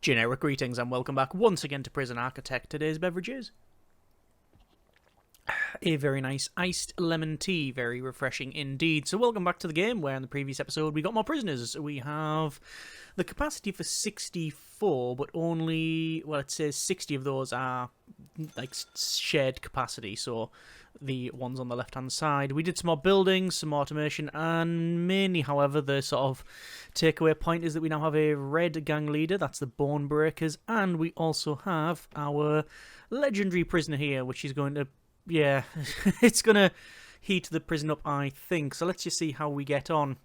Generic greetings and welcome back once again to Prison Architect. Today's beverage is a very nice iced lemon tea, very refreshing indeed. So welcome back to the game, where in the previous episode we got more prisoners. We have the capacity for 64, but only, well, it says 60 of those are like shared capacity, so the ones on the left hand side. We did some more buildings, some more automation, and mainly, however, the sort of takeaway point is that we now have a red gang leader, that's the Bone Breakers, and we also have our legendary prisoner here, which is going to, yeah, it's going to heat the prison up, I think. So let's just see how we get on.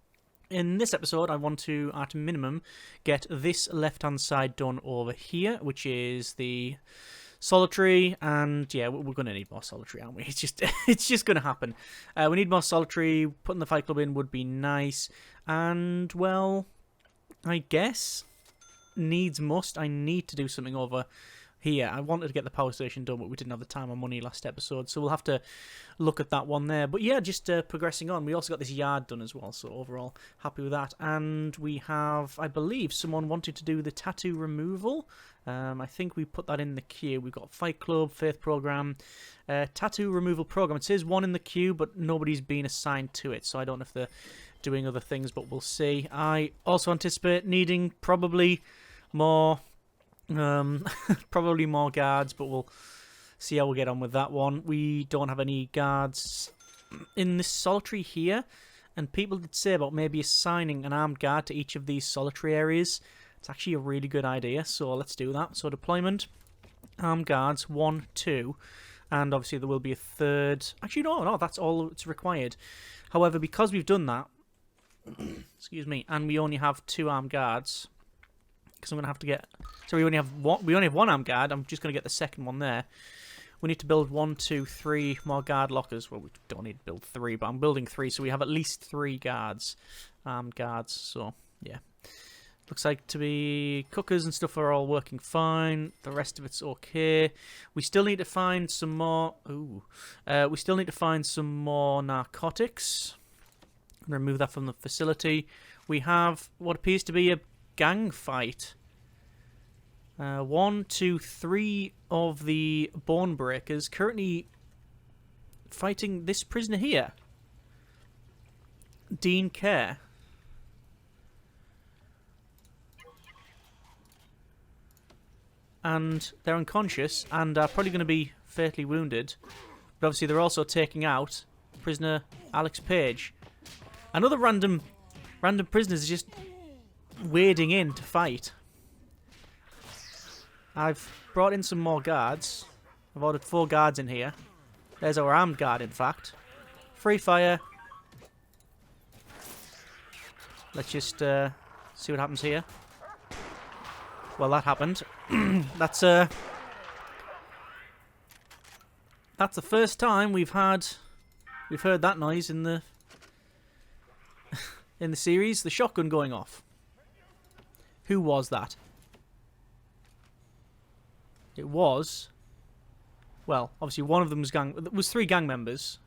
In this episode, I want to, at minimum, get this left-hand side done over here, which is the solitary, and yeah, we're going to need more solitary, aren't we? It's just going to happen. We need more solitary. Putting the fight club in would be nice, and well, I guess needs must. I need to do something over here. I wanted to get the power station done, but we didn't have the time or money last episode, so we'll have to look at that one there. But yeah, just progressing on. We also got this yard done as well, so overall happy with that. And we have, I believe, someone wanted to do the tattoo removal. I think we put that in the queue. We've got Fight Club, Faith Program, tattoo removal program. It says one in the queue, but nobody's been assigned to it, so I don't know if they're doing other things, but we'll see. I also anticipate needing probably more probably more guards, but we'll see how we get on with that one. We don't have any guards in this solitary here, and people did say about maybe assigning an armed guard to each of these solitary areas. It's actually a really good idea, so let's do that. So deployment, armed guards, 1, 2, and obviously there will be a third. Actually, no, that's all that's required. However, because we've done that, excuse me, and we only have 2 armed guards, because I'm going to have to get... So we only have one armed guard. I'm just going to get the second one there. We need to build 1, 2, 3 more guard lockers. Well, we don't need to build 3, but I'm building 3, so we have at least 3 guards. Armed guards, so yeah. Looks like to be cookers and stuff are all working fine. The rest of it's okay. We still need to find some more... we still need to find some more narcotics. Remove that from the facility. We have what appears to be a gang fight. 1, 2, 3 of the Bone Breakers currently fighting this prisoner here, Dean Kerr. And they're unconscious and are probably going to be fatally wounded. But obviously they're also taking out prisoner Alex Page. Another random prisoners just wading in to fight. I've brought in some more guards. I've ordered 4 guards in here. There's our armed guard, in fact. Free fire. Let's just see what happens here. Well, that happened. That's the first time we've heard that noise in the in the series. The shotgun going off. Who was that? It was... Well, obviously one of them was gang... There was 3 gang members.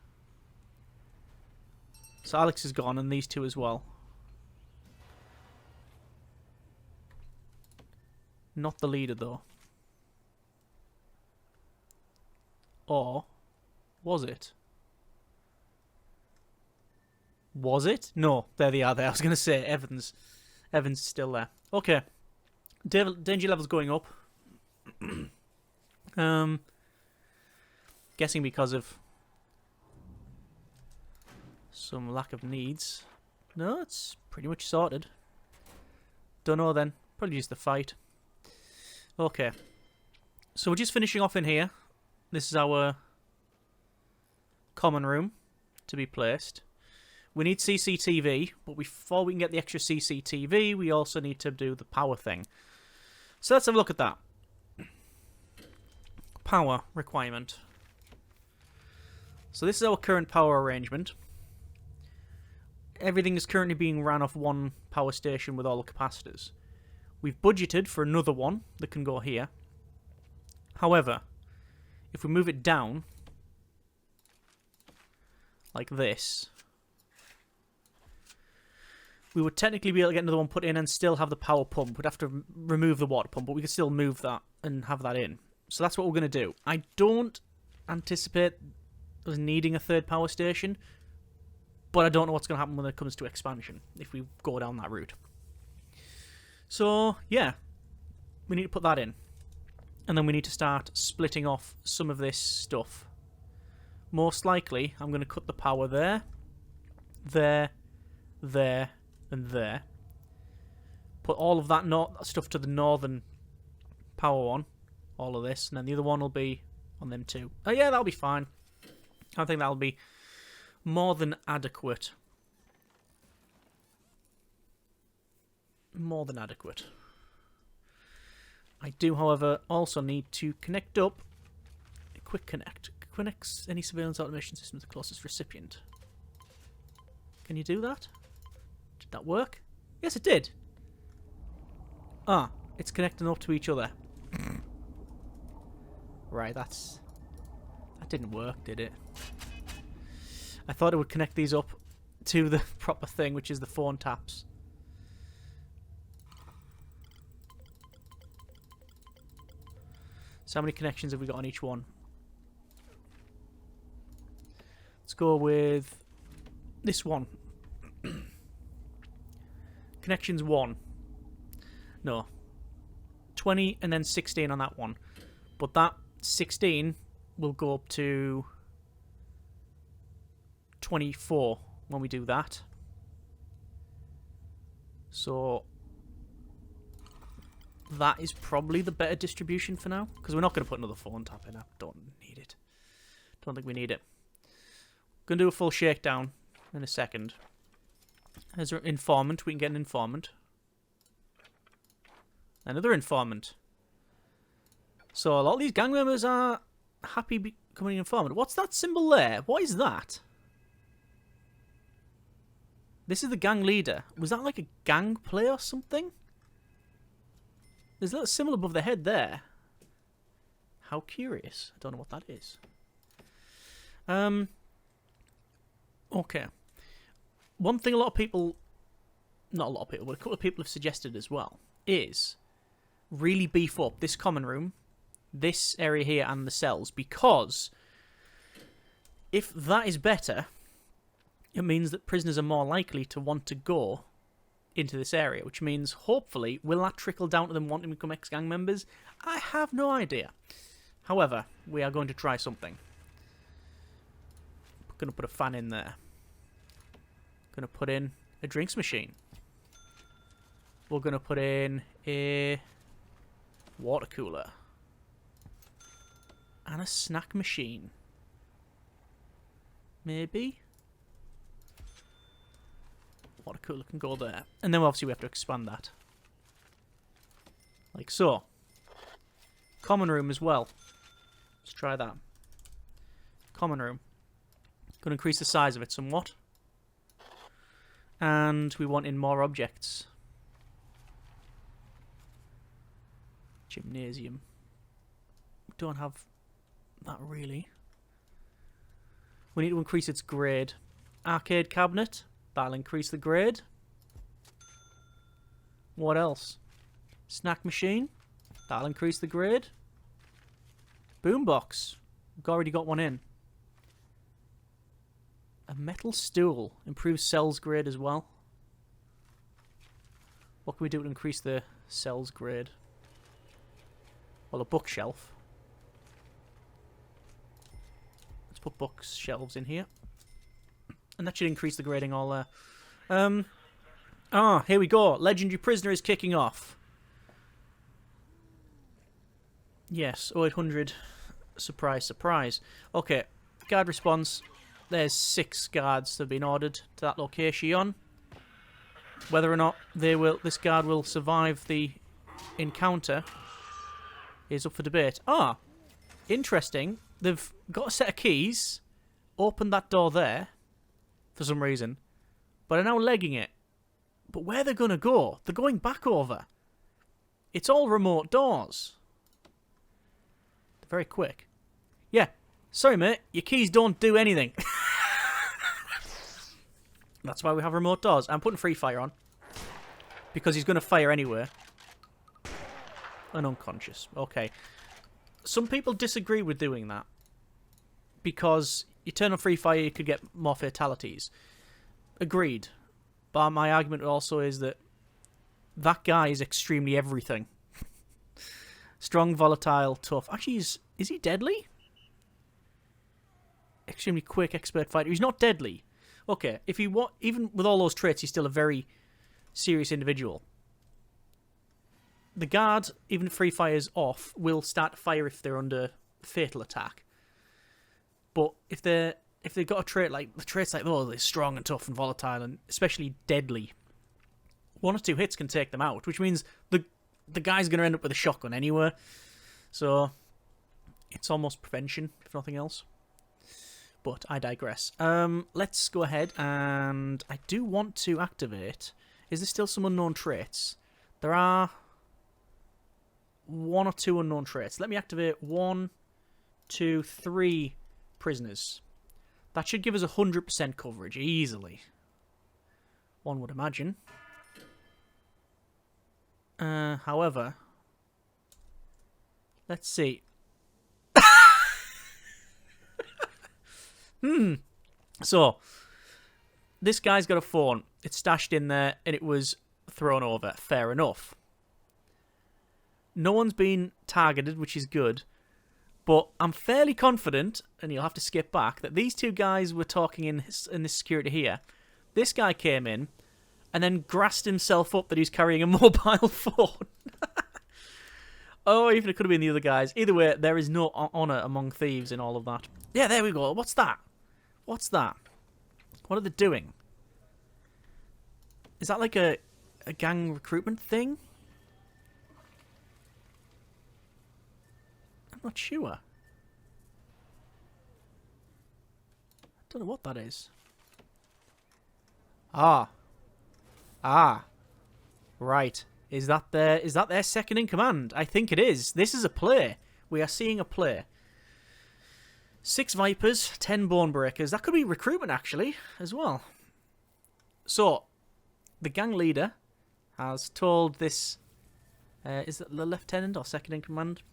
So Alex is gone, and these 2 as well. Not the leader, though. Or... was it? Was it? No, there they are there. I was going to say Evans is still there. Okay. Danger level's going up. Guessing because of some lack of needs. No, it's pretty much sorted. Don't know then. Probably just the fight. Okay. So we're just finishing off in here. This is our common room to be placed. We need CCTV, but before we can get the extra CCTV, we also need to do the power thing. So let's have a look at that. Power requirement. So this is our current power arrangement. Everything is currently being ran off one power station with all the capacitors. We've budgeted for another one that can go here. However, if we move it down, like this, we would technically be able to get another one put in and still have the power pump. We'd have to remove the water pump, but we could still move that and have that in. So that's what we're going to do. I don't anticipate us needing a third power station, but I don't know what's going to happen when it comes to expansion, if we go down that route. So, yeah, we need to put that in. And then we need to start splitting off some of this stuff. Most likely, I'm going to cut the power there, there, there, and there. Put all of that stuff to the northern power one, all of this, and then the other one will be on them too. Oh yeah, that'll be fine. I think that'll be more than adequate. More than adequate. I do, however, also need to connect up. A quick connect. Connects any surveillance automation system to the closest recipient. Can you do that? Did that work? Yes, it did. Ah, it's connecting up to each other. Right, that didn't work, did it? I thought it would connect these up to the proper thing, which is the phone taps. So how many connections have we got on each one? Let's go with this one. Connections 1. No. 20 and then 16 on that one. But that 16 will go up to 24 when we do that. So that is probably the better distribution for now, because we're not going to put another phone tap in. I don't need it. Don't think we need it. Going to do a full shakedown in a second. As an informant, we can get an informant. Another informant. So a lot of these gang members are happy becoming an informant. What's that symbol there? What is that? This is the gang leader. Was that like a gang play or something? There's a little symbol above the head there. How curious. I don't know what that is. Okay. One thing a lot of people... Not a lot of people, but a couple of people have suggested as well, is really beef up this common room, this area here, and the cells, because if that is better, it means that prisoners are more likely to want to go into this area, which means, hopefully, will that trickle down to them wanting to become ex-gang members? I have no idea. However, we are going to try something. We're going to put a fan in there. Going to put in a drinks machine. We're going to put in a water cooler. And a snack machine. Maybe? Water cooler can go there. And then obviously we have to expand that. Like so. Common room as well. Let's try that. Common room. Going to increase the size of it somewhat. And we want in more objects. Gymnasium. We don't have that really. We need to increase its grade. Arcade cabinet. That'll increase the grade. What else? Snack machine. That'll increase the grade. Boombox. We've already got one in. A metal stool. Improves cells grade as well. What can we do to increase the cells grade? Well, a bookshelf. Let's put bookshelves in here. And that should increase the grading all there. Here we go. Legendary prisoner is kicking off. Yes, 0800. Surprise, surprise. Okay, guard response. There's 6 guards that have been ordered to that location. Whether or not this guard will survive the encounter is up for debate. Ah, interesting. They've got a set of keys. Opened that door there for some reason, but are now legging it. But where they're going to go? They're going back over. It's all remote doors. They're very quick. Yeah, sorry mate, your keys don't do anything. That's why we have remote doors. I'm putting free fire on. Because he's going to fire anyway. And unconscious. Okay. Some people disagree with doing that. Because you turn on free fire, you could get more fatalities. Agreed. But my argument also is that that guy is extremely everything. Strong, volatile, tough. Actually, is he deadly? Extremely quick, expert fighter. He's not deadly. Okay, if he even with all those traits, he's still a very serious individual. The guard, even if free fire's off, will start to fire if they're under fatal attack. But if they've got a trait like the traits like they're strong and tough and volatile and especially deadly, 1 or 2 hits can take them out, which means the guy's going to end up with a shotgun anyway. So it's almost prevention, if nothing else. But I digress. Let's go ahead, and I do want to activate. Is there still some unknown traits? There are 1 or 2 unknown traits. Let me activate 1, 2, 3 prisoners. That should give us 100% coverage easily. One would imagine. However, let's see. So, this guy's got a phone. It's stashed in there, and it was thrown over. Fair enough. No one's been targeted, which is good. But I'm fairly confident, and you'll have to skip back, that these 2 guys were talking in this security here. This guy came in, and then grassed himself up that he's carrying a mobile phone. Oh, even it could have been the other guys. Either way, there is no honour among thieves in all of that. Yeah, there we go. What's that? What's that? What are they doing? Is that like a gang recruitment thing? I'm not sure. I don't know what that is. Ah. Right. Is that their second in command? I think it is. This is a play. We are seeing a play. 6 Vipers, 10 Bone Breakers. That could be recruitment, actually, as well. So, the gang leader has told this... is it the lieutenant or second in command?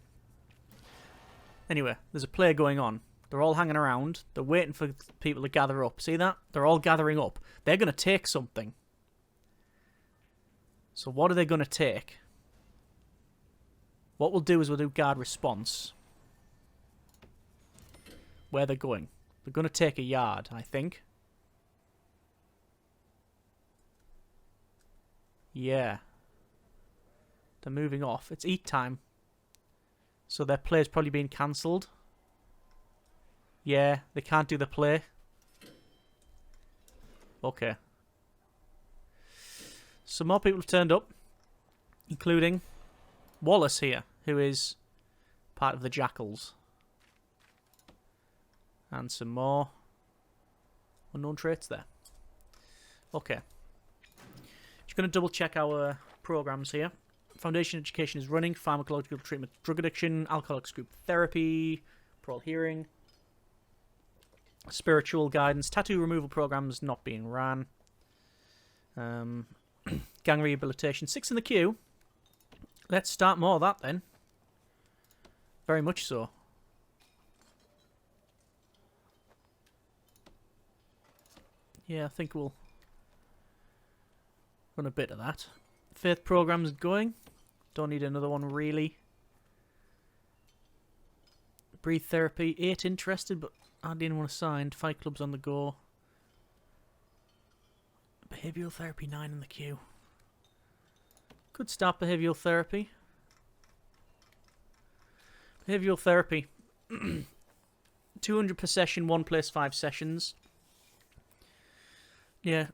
Anyway, there's a play going on. They're all hanging around. They're waiting for people to gather up. See that? They're all gathering up. They're going to take something. So what are they going to take? What we'll do is we'll do guard response. Where they're going. They're going to take a yard, I think. Yeah. They're moving off. It's eat time. So their play's probably been cancelled. Yeah, they can't do the play. Okay. Some more people have turned up, including Wallace here, who is part of the Jackals. And some more unknown traits there. Okay. Just going to double check our programs here. Foundation education is running. Pharmacological treatment, drug addiction, alcoholics group therapy, parole hearing. Spiritual guidance, tattoo removal programs not being ran. Gang rehabilitation, 6 in the queue. Let's start more of that then. Very much so. Yeah, I think we'll run a bit of that. Faith program's going. Don't need another one really. Breathe therapy, 8 interested, but hardly anyone assigned. 5 clubs on the go. Behavioural therapy, 9 in the queue. Could start behavioural therapy. Behavioural therapy. 200 per session, 1 place 5 sessions. Yeah.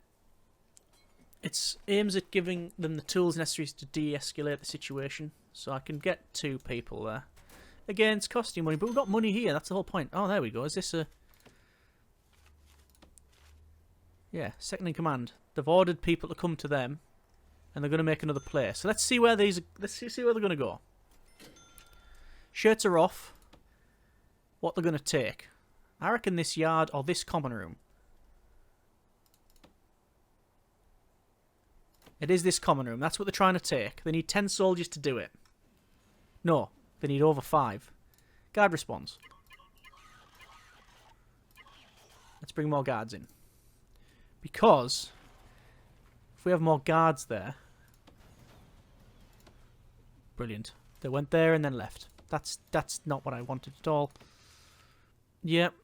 It aims at giving them the tools necessary to de-escalate the situation. So I can get 2 people there. Again, it's costing money, but we've got money here. That's the whole point. Oh, there we go. Is this a... Yeah, second in command. They've ordered people to come to them, and they're going to make another play. So let's see where these... Let's see where they're going to go. Shirts are off. What they're going to take. I reckon this yard or this common room. It is this common room. That's what they're trying to take. They need 10 soldiers to do it. No, they need over 5. Guard responds. Let's bring more guards in. Because if we have more guards there... Brilliant. They went there and then left. That's not what I wanted at all. Yep.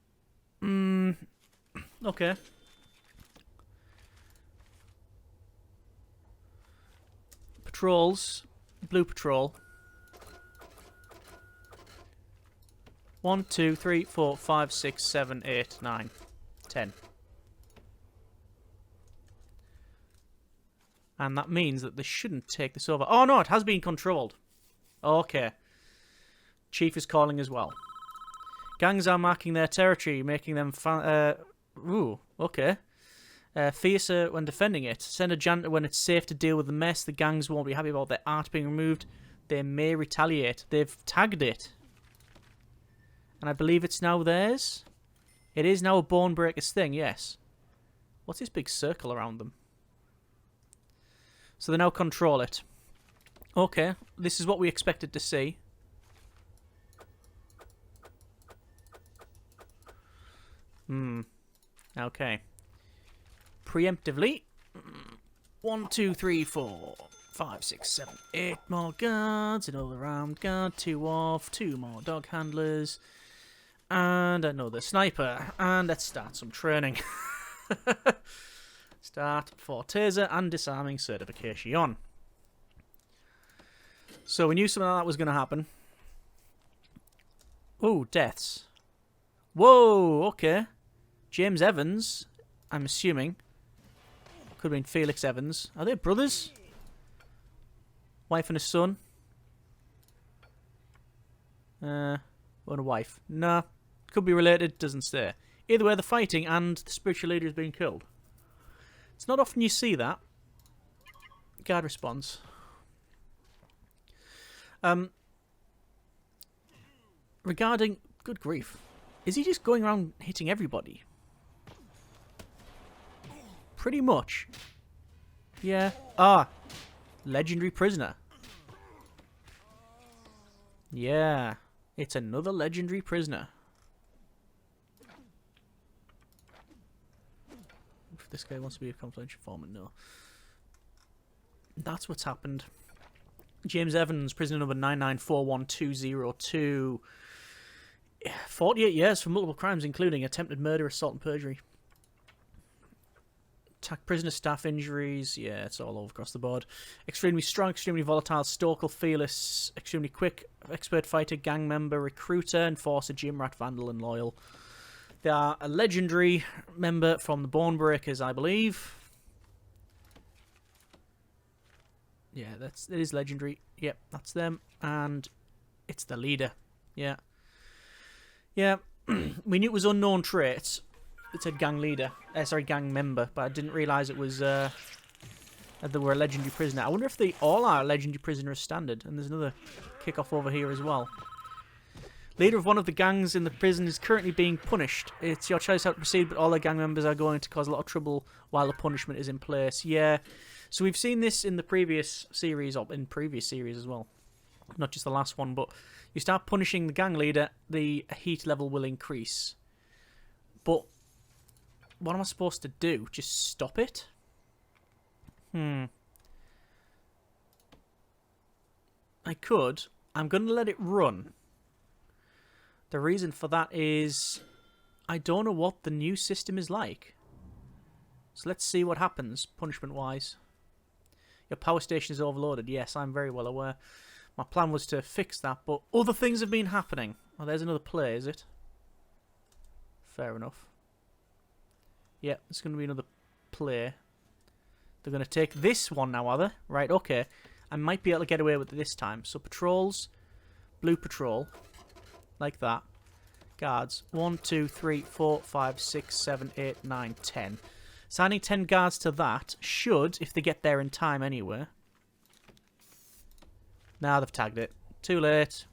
Okay. Patrols. Blue patrol. 1, 2, 3, 4, 5, 6, 7, 8, 9, 10. And that means that they shouldn't take this over. Oh no, it has been controlled. Okay. Chief is calling as well. Gangs are marking their territory, making them ooh, okay. Fiercer when defending it. Send a janitor when it's safe to deal with the mess. The gangs won't be happy about their art being removed. They may retaliate. They've tagged it. And I believe it's now theirs. It is now a Bone Breaker's thing, yes. What's this big circle around them? So they now control it. Okay, this is what we expected to see. Okay. Preemptively. 1, 2, 3, 4, 5, 6, 7, 8 more guards. An all-around guard. 2 off. 2 more dog handlers. And another sniper. And let's start some training. Start for taser and disarming certification. So we knew something like that was going to happen. Oh, deaths. Whoa, okay. James Evans, I'm assuming. Could have been Felix Evans. Are they brothers? Wife and a son? Or a wife. Nah. Could be related, doesn't say. Either way, they're fighting and the spiritual leader is being killed. It's not often you see that. Guard responds. Regarding... Good grief. Is he just going around hitting everybody? Pretty much. Yeah. Ah. Legendary prisoner. Yeah. It's another legendary prisoner. If this guy wants to be a confidential informant, no. That's what's happened. James Evans, prisoner number 9941202. 48 years for multiple crimes, including attempted murder, assault, and perjury. Attack prisoner, staff injuries. Yeah, it's all over across the board. Extremely strong, extremely volatile, stoical, fearless, extremely quick, expert fighter, gang member, recruiter, enforcer, gym rat, vandal, and loyal. They are a legendary member from the Bone Breakers, I believe. Yeah, it is legendary. Yep, that's them. And it's the leader. Yeah. Yeah, we knew it was unknown traits. It said gang leader. Sorry, gang member. But I didn't realise it was... that they were a legendary prisoner. I wonder if they all are legendary prisoners standard. And there's another kickoff over here as well. Leader of one of the gangs in the prison is currently being punished. It's your choice how to proceed, but all the gang members are going to cause a lot of trouble while the punishment is in place. Yeah. So we've seen this in the previous series, or in previous series as well. Not just the last one, but you start punishing the gang leader, the heat level will increase. But what am I supposed to do? Just stop it? I could. I'm going to let it run. The reason for that is I don't know what the new system is like. So let's see what happens, punishment-wise. Your power station is overloaded. Yes, I'm very well aware. My plan was to fix that, but other things have been happening. Oh, there's another play, is it? Fair enough. Yeah, it's going to be another play. They're going to take this one now, are they? Right, okay. I might be able to get away with it this time. So patrols, blue patrol, like that. Guards, 1, 2, 3, 4, 5, 6, 7, 8, 9, 10. Signing 10 guards to that should, if they get there in time anyway. Now they've tagged it. Too late.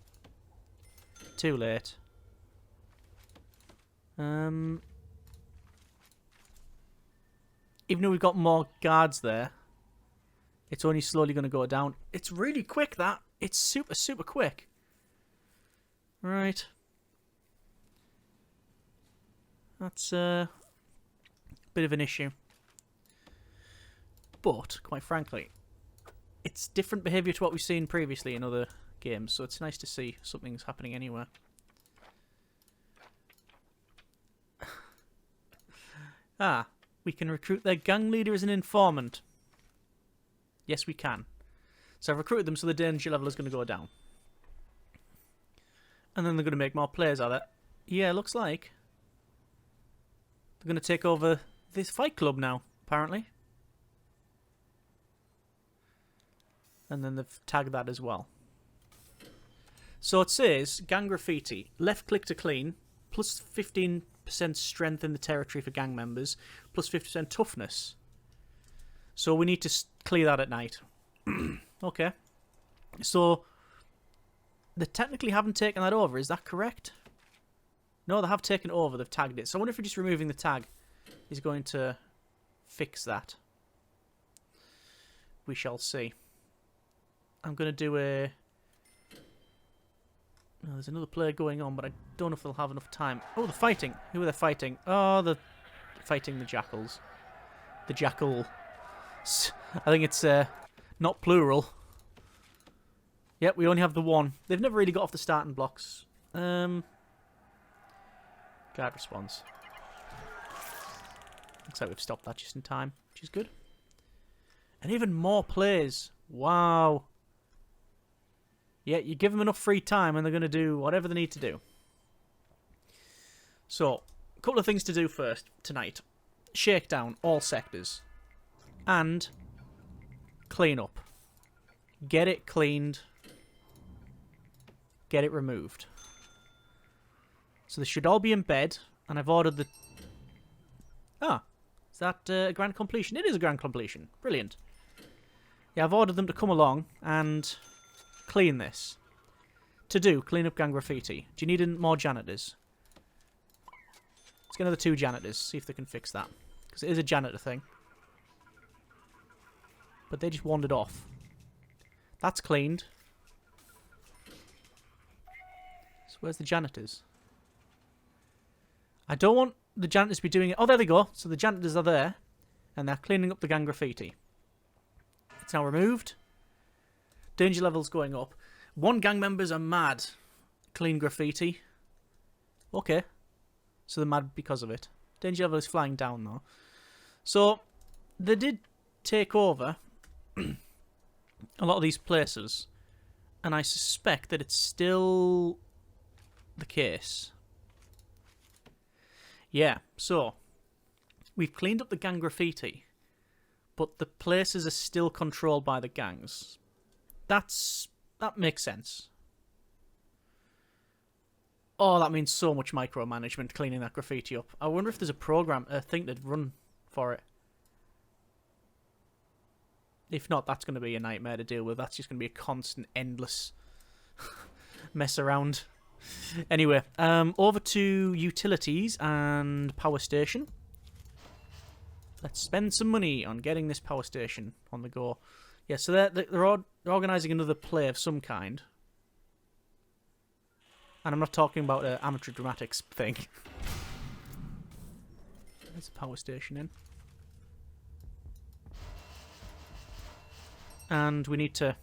Too late. Even though we've got more guards there, It's only slowly going to go down. It's really quick, that. It's super, super quick. Right. That's a bit of an issue. But, quite frankly, it's different behaviour to what we've seen previously in other games, so it's nice to see something's happening anywhere. We can recruit their gang leader as an informant. Yes, we can. So I've recruited them, so the danger level is going to go down. And then they're going to make more players out of it. Yeah, looks like. They're going to take over this fight club now, apparently. And then they've tagged that as well. So it says, gang graffiti, left click to clean, plus 15% strength in the territory for gang members, plus 50% toughness. So we need to clear that at night. Okay. So they technically haven't taken that over, is that correct? No, they have taken it over, they've tagged it. So I wonder if just removing the tag is going to fix that. We shall see. I'm going to do a... Oh, there's another player going on, but I don't know if they'll have enough time. Oh, they're fighting. Who are they fighting? Oh, they're fighting the jackals. The jackal. I think it's not plural. Yep, we only have the one. They've never really got off the starting blocks. Guard response. Looks like we've stopped that just in time, which is good. And even more players. Wow. Yeah, you give them enough free time and they're going to do whatever they need to do. So, a couple of things to do first tonight. Shake down all sectors. And clean up. Get it cleaned. Get it removed. So they should all be in bed. And I've ordered the... Ah, is that a grand completion? It is a grand completion. Brilliant. Yeah, I've ordered them to come along and... clean this. To do, clean up gang graffiti. Do you need more janitors? Let's get another 2 janitors, see if they can fix that. Because it is a janitor thing. But they just wandered off. That's cleaned. So where's the janitors? I don't want the janitors to be doing it. Oh, there they go. So the janitors are there. And they're cleaning up the gang graffiti. It's now removed. Danger levels going up. 1 gang members are mad. Clean graffiti. Okay. So they're mad because of it. Danger level is flying down though. So they did take over a lot of these places. And I suspect that it's still the case. Yeah, so we've cleaned up the gang graffiti. But the places are still controlled by the gangs. That makes sense. Oh, that means so much micromanagement cleaning that graffiti up. I wonder if there's a thing that'd run for it. If not, that's going to be a nightmare to deal with. That's just going to be a constant, endless mess around. Anyway, over to utilities and power station. Let's spend some money on getting this power station on the go. Yeah, so they're organising another play of some kind. And I'm not talking about an amateur dramatics thing. There's a power station in. And we need to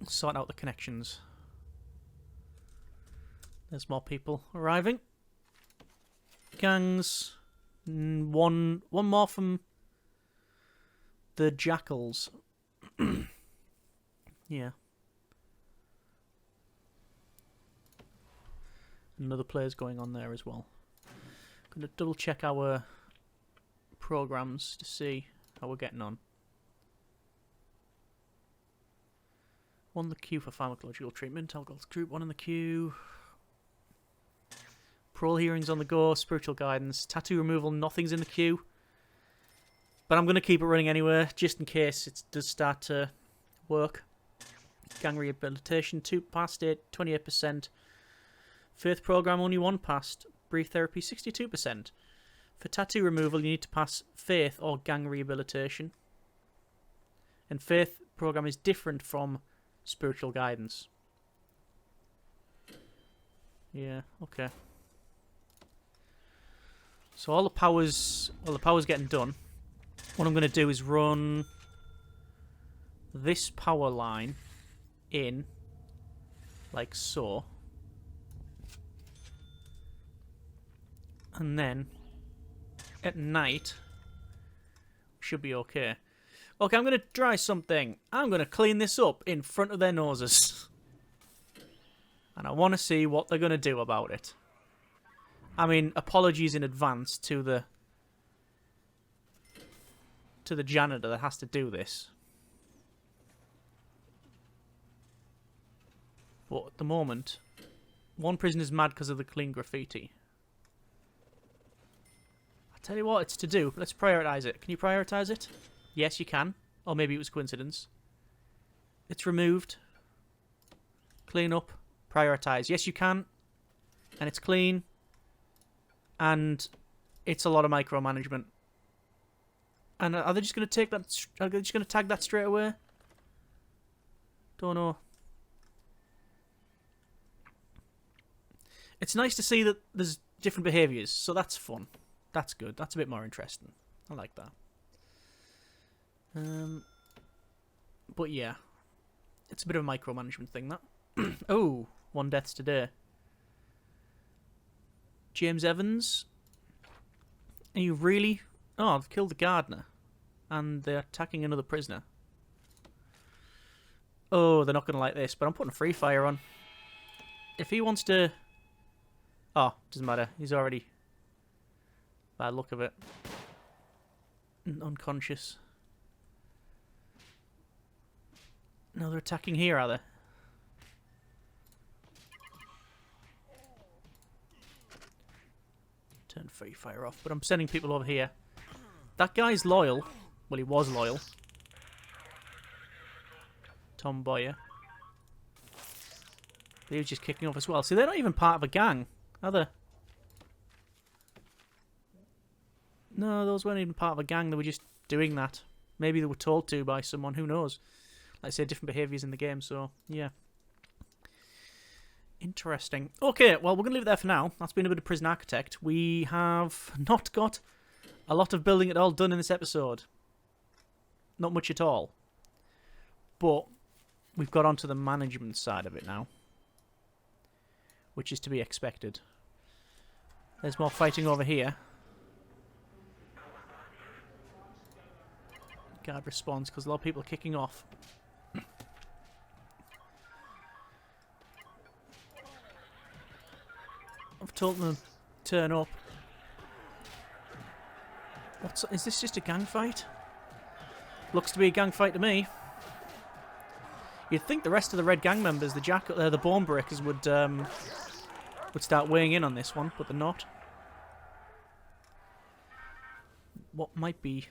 sort out the connections. There's more people arriving. Gangs. One more from the jackals. Yeah. Another player's going on there as well. Going to double check our programs to see how we're getting on. One in the queue for pharmacological treatment. Alcohol group 1 in the queue. Parole hearings on the go. Spiritual guidance. Tattoo removal. Nothing's in the queue. But I'm going to keep it running anyway, just in case it does start to work. Gang rehabilitation, 2 passed it, 28%. Faith program, only 1 passed. Brief therapy, 62%. For tattoo removal, you need to pass faith or gang rehabilitation. And faith program is different from spiritual guidance. Yeah, okay. So all the power's getting done. What I'm going to do is run this power line in like so. And then at night should be okay. Okay, I'm going to try something. I'm going to clean this up in front of their noses. And I want to see what they're going to do about it. I mean, apologies in advance to the janitor that has to do this. But at the moment, one prisoner's mad because of the clean graffiti. I'll tell you what it's to do. Let's prioritize it. Can you prioritize it? Yes, you can. Or maybe it was coincidence. It's removed. Clean up. Prioritize. Yes, you can. And it's clean. And it's a lot of micromanagement. And are they just going to take that? Are they just going to tag that straight away? Don't know. It's nice to see that there's different behaviours, so that's fun. That's good. That's a bit more interesting. I like that. But yeah, it's a bit of a micromanagement thing, that. Oh, 1 deaths today. James Evans? Are you really? Oh, they've killed the gardener. And they're attacking another prisoner. Oh, they're not going to like this, but I'm putting a free fire on. If he wants to... Oh, doesn't matter. He's already... Bad look of it. Unconscious. No, they're attacking here, are they? Turn free fire off, but I'm sending people over here. That guy's loyal. Well, he was loyal. Tom Boyer. But he was just kicking off as well. See, they're not even part of a gang, are they? No, those weren't even part of a gang. They were just doing that. Maybe they were told to by someone. Who knows? Like I say, different behaviours in the game, so yeah. Interesting. Okay, well, we're going to leave it there for now. That's been a bit of Prison Architect. We have not got a lot of building at all done in this episode. Not much at all. But we've got onto the management side of it now. Which is to be expected. There's more fighting over here. Guard responds because a lot of people are kicking off. I've told them to turn up. Is this just a gang fight? Looks to be a gang fight to me. You'd think the rest of the Red Gang members, the Bone Breakers, would start weighing in on this one, but they're not. What might be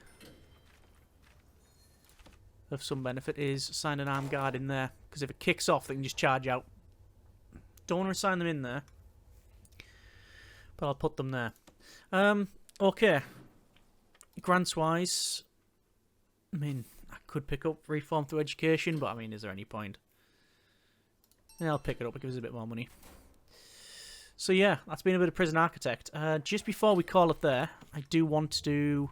of some benefit is assign an armed guard in there, because if it kicks off, they can just charge out. Don't want to assign them in there, but I'll put them there. Okay. Grants-wise, I mean, I could pick up Reform through Education, but I mean, is there any point? Yeah, I'll pick it up. It gives us a bit more money. So yeah, that's been a bit of Prison Architect. Just before we call it there, I do want to do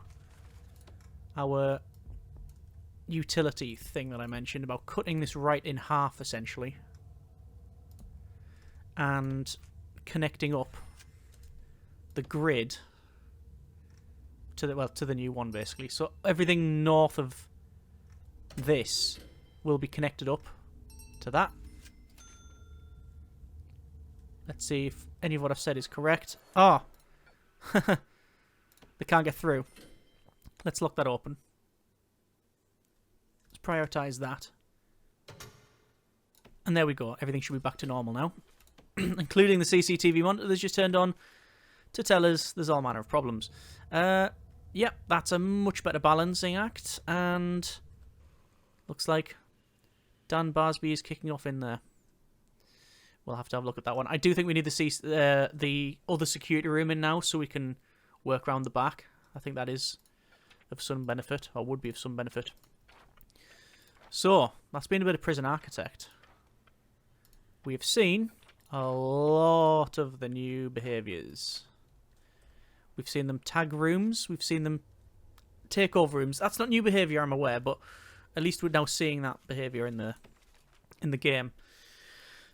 our utility thing that I mentioned about cutting this right in half, essentially, and connecting up the grid to the new one, basically. So everything north of this will be connected up to that. Let's see if any of what I've said is correct. Ah! Oh. They can't get through. Let's lock that open. Let's prioritise that. And there we go. Everything should be back to normal now. Including the CCTV monitor that's just turned on to tell us there's all manner of problems. Yep, that's a much better balancing act. And looks like Dan Barsby is kicking off in there. We'll have to have a look at that one. I do think we need the other security room in now so we can work around the back. I think that is of some benefit, or would be of some benefit. So, that's been a bit of Prison Architect. We have seen a lot of the new behaviours. We've seen them tag rooms. We've seen them take over rooms. That's not new behaviour, I'm aware, but at least we're now seeing that behaviour in the game.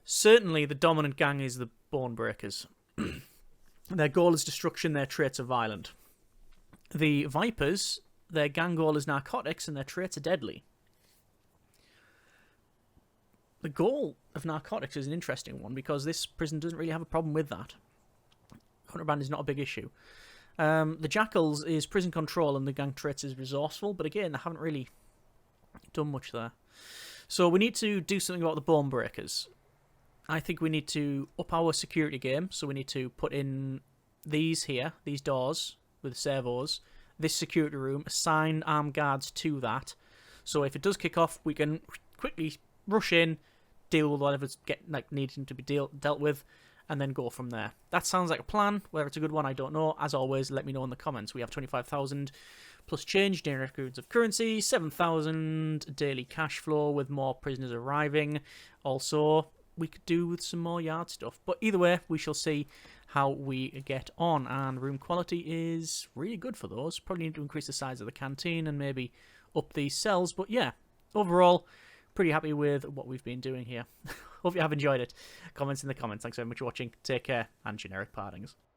Certainly, the dominant gang is the Bone Breakers. Their goal is destruction. Their traits are violent. The Vipers, their gang goal is narcotics, and their traits are deadly. The goal of narcotics is an interesting one because this prison doesn't really have a problem with that. Contraband is not a big issue. The Jackals is prison control and the gang traits is resourceful, but again, they haven't really done much there. So we need to do something about the Bone Breakers. I think we need to up our security game, so we need to put in these here, these doors with servos, this security room, assign armed guards to that. So if it does kick off, we can quickly rush in, deal with whatever's needing to be dealt with, and then go from there. That sounds like a plan. Whether it's a good one, I don't know. As always, let me know in the comments. We have 25,000 plus change, daily records of currency, 7,000 daily cash flow with more prisoners arriving. Also, we could do with some more yard stuff. But either way, we shall see how we get on. And room quality is really good for those. Probably need to increase the size of the canteen and maybe up these cells. But yeah, overall, pretty happy with what we've been doing here. Hope you have enjoyed it. Comments in the comments. Thanks very much for watching. Take care, and generic partings.